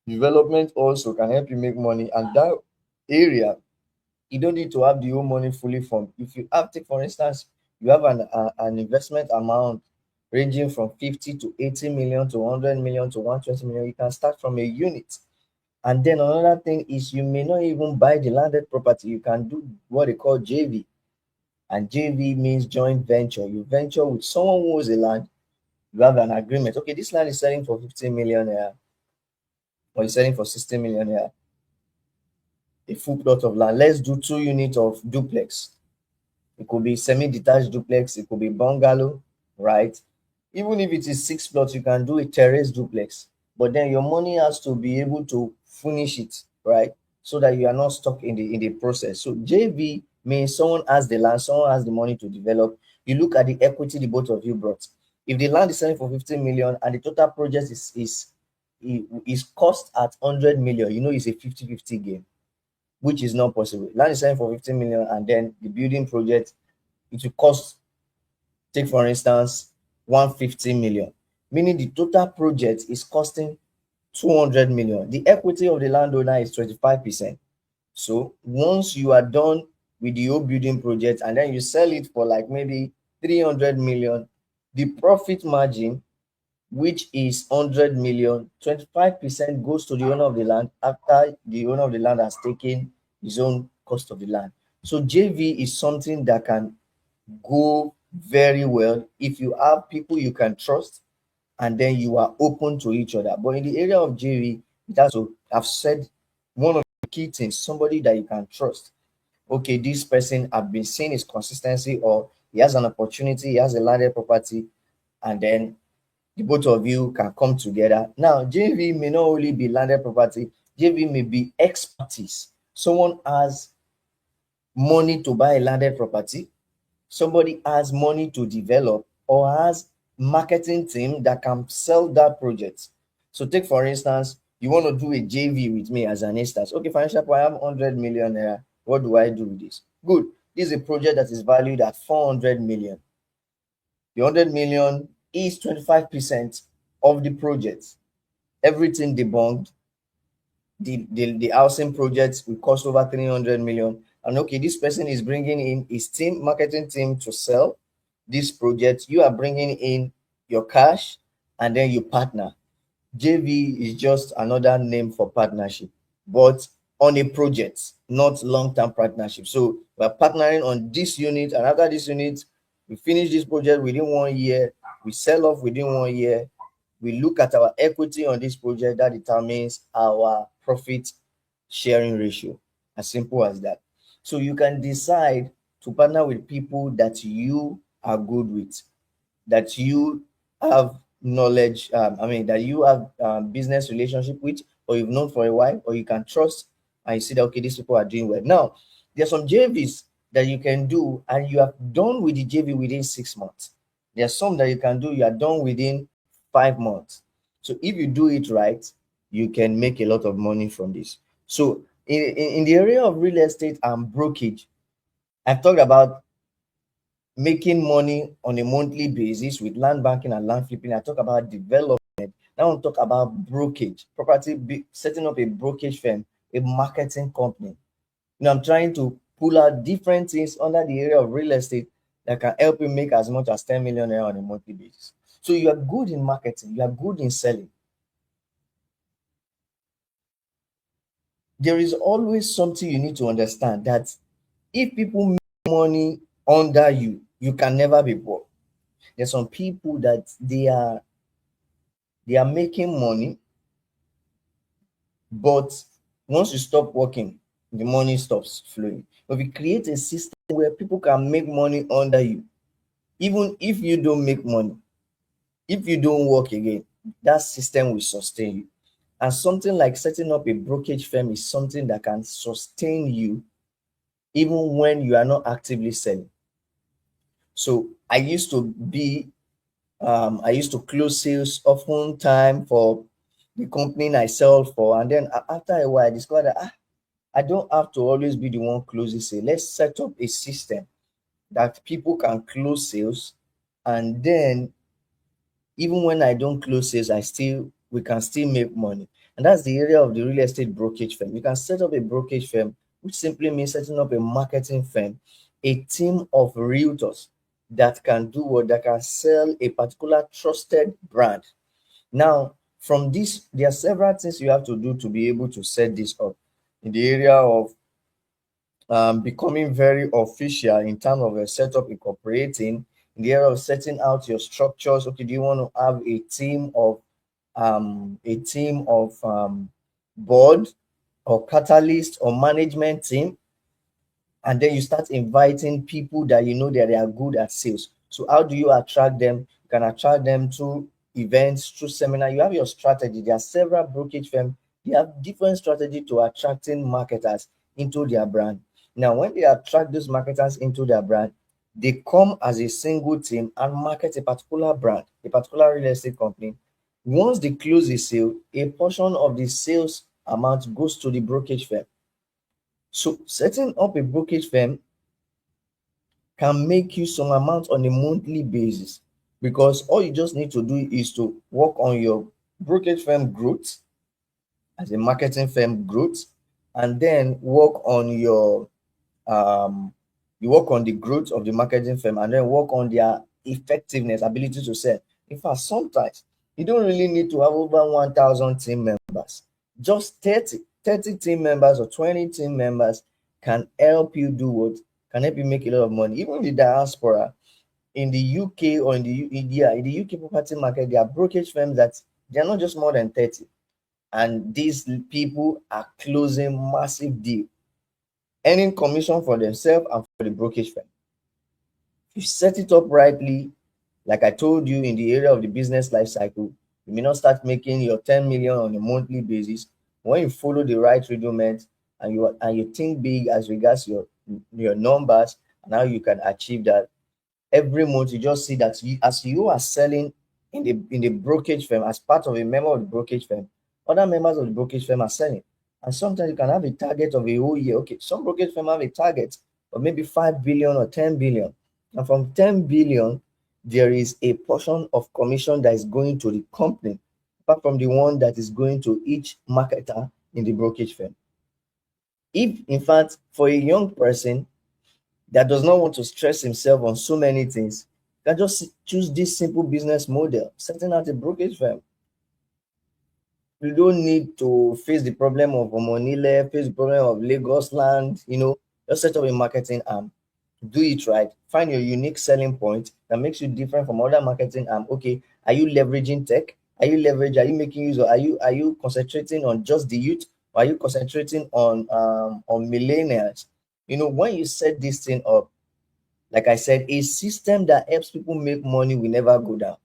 Development also can help you make money, and that area you don't need to have the whole money fully formed. If you have, take for instance, you have an investment amount ranging from 50 to 80 million to 100 million to 120 million, you can start from a unit. And then another thing is you may not even buy the landed property. You can do what they call JV. And JV means joint venture. You venture with someone who owns a land. You have an agreement. Okay, this land is selling for 15 million naira, or you're selling for 60 million naira, a full plot of land. Let's do 2 units of duplex. It could be semi-detached duplex, it could be bungalow, right? Even if it is 6 plots, you can do a terrace duplex. But then your money has to be able to finish it, right? So that you are not stuck in the process. So JV means someone has the land, someone has the money to develop. You look at the equity the both of you brought. If the land is selling for 15 million and the total project is cost at 100 million, you know it's a 50-50 game, which is not possible. Land is selling for 15 million, and then the building project, it will cost, take for instance, 150 million, meaning the total project is costing 200 million. The equity of the landowner is 25%. So once you are done with the whole building project and then you sell it for like maybe 300 million, the profit margin, which is 100 million, 25% goes to the owner of the land after the owner of the land has taken his own cost of the land. So JV is something that can go very well if you have people you can trust and then you are open to each other. But in the area of JV, that's what I've said, one of the key things, somebody that you can trust. Okay, this person, I've been seeing his consistency, or he has an opportunity, he has a landed property, and then the both of you can come together. Now, JV may not only be landed property, JV may be expertise. Someone has money to buy a landed property, somebody has money to develop, or has marketing team that can sell that project. So take for instance, you want to do a JV with me as an instance. Okay, financial I have 100 million naira. What do I do with this? Good. This is a project that is valued at 400 million. The 100 million is 25% of the project. Everything debunked. The housing project will cost over 300 million. And okay, this person is bringing in his team, marketing team, to sell this project. You are bringing in your cash, and then you partner. JV is just another name for partnership, but on a project, not long-term partnership. So we're partnering on this unit, and after this unit, we finish this project within 1 year, we sell off within 1 year, we look at our equity on this project, that determines our profit sharing ratio. As simple as that. So you can decide to partner with people that you are good with, that you have knowledge, that you have business relationship with, or you've known for a while, or you can trust, and you see that okay, these people are doing well. Now, there's some JVs that you can do, and you are done with the JV within 6 months. There's some that you can do, you are done within 5 months. So if you do it right, you can make a lot of money from this. So in the area of real estate and brokerage, I've talked about making money on a monthly basis with land banking and land flipping. I talk about development. Now I want to talk about brokerage, setting up a brokerage firm, a marketing company. I'm trying to pull out different things under the area of real estate that can help you make as much as 10 million naira on a monthly basis. So you are good in marketing, you are good in selling. There is always something you need to understand, that if people make money under you, you can never be poor. There's some people that they are making money, but once you stop working, the money stops flowing. But we create a system where people can make money under you, even if you don't make money, if you don't work again, that system will sustain you. And something like setting up a brokerage firm is something that can sustain you even when you are not actively selling. So I used to close sales often time for the company I sell for, and then after a while I discovered that I don't have to always be the one closing sales. Let's set up a system that people can close sales, and then even when I don't close sales, we can still make money. And that's the area of the real estate brokerage firm. You can set up a brokerage firm, which simply means setting up a marketing firm, a team of realtors that can do what, that can sell a particular trusted brand. Now, from this, there are several things you have to do to be able to set this up in the area of becoming very official in terms of a setup, incorporating, in the area of setting out your structures. Okay, do you want to have a team of board or catalyst or management team? And then you start inviting people that you know that they are good at sales. So how do you attract them? You can attract them through events, through seminar. You have your strategy. There are several brokerage firms. They have different strategy to attracting marketers into their brand. Now, when they attract those marketers into their brand, they come as a single team and market a particular brand, a particular real estate company. Once they close a sale, a portion of the sales amount goes to the brokerage firm. So setting up a brokerage firm can make you some amount on a monthly basis, because all you just need to do is to work on your brokerage firm growth as a marketing firm growth, and then work on your um you work on the growth of the marketing firm, and then work on their effectiveness, ability to sell. In fact, sometimes you don't really need to have over 1,000 team members. Just 30 team members or 20 team members can help you do what, can help you make a lot of money. Even the diaspora in the UK or in the yeah, in the UK property market, there are brokerage firms that they are not just more than 30, and these people are closing massive deal, earning commission for themselves and for the brokerage firm. If you set it up rightly, like I told you, in the area of the business life cycle, you may not start making your 10 million on a monthly basis. When you follow the right rudiment, and you think big as regards your numbers and how you can achieve that, every month you just see that as you are selling in the brokerage firm, as part of a member of the brokerage firm, other members of the brokerage firm are selling. And sometimes you can have a target of a whole year. Okay, some brokerage firm have a target of maybe 5 billion or 10 billion, and from 10 billion there is a portion of commission that is going to the company, apart from the one that is going to each marketer in the brokerage firm. If in fact, for a young person that does not want to stress himself on so many things, can just choose this simple business model, setting out a brokerage firm. You don't need to face the problem of Omonile, face the problem of Lagos land, just set up a marketing arm. Do it right. Find your unique selling point that makes you different from other marketing arm. Okay, are you leveraging tech? Are you making use of, are you concentrating on just the youth? Or are you concentrating on millennials? When you set this thing up, like I said, a system that helps people make money will never go down.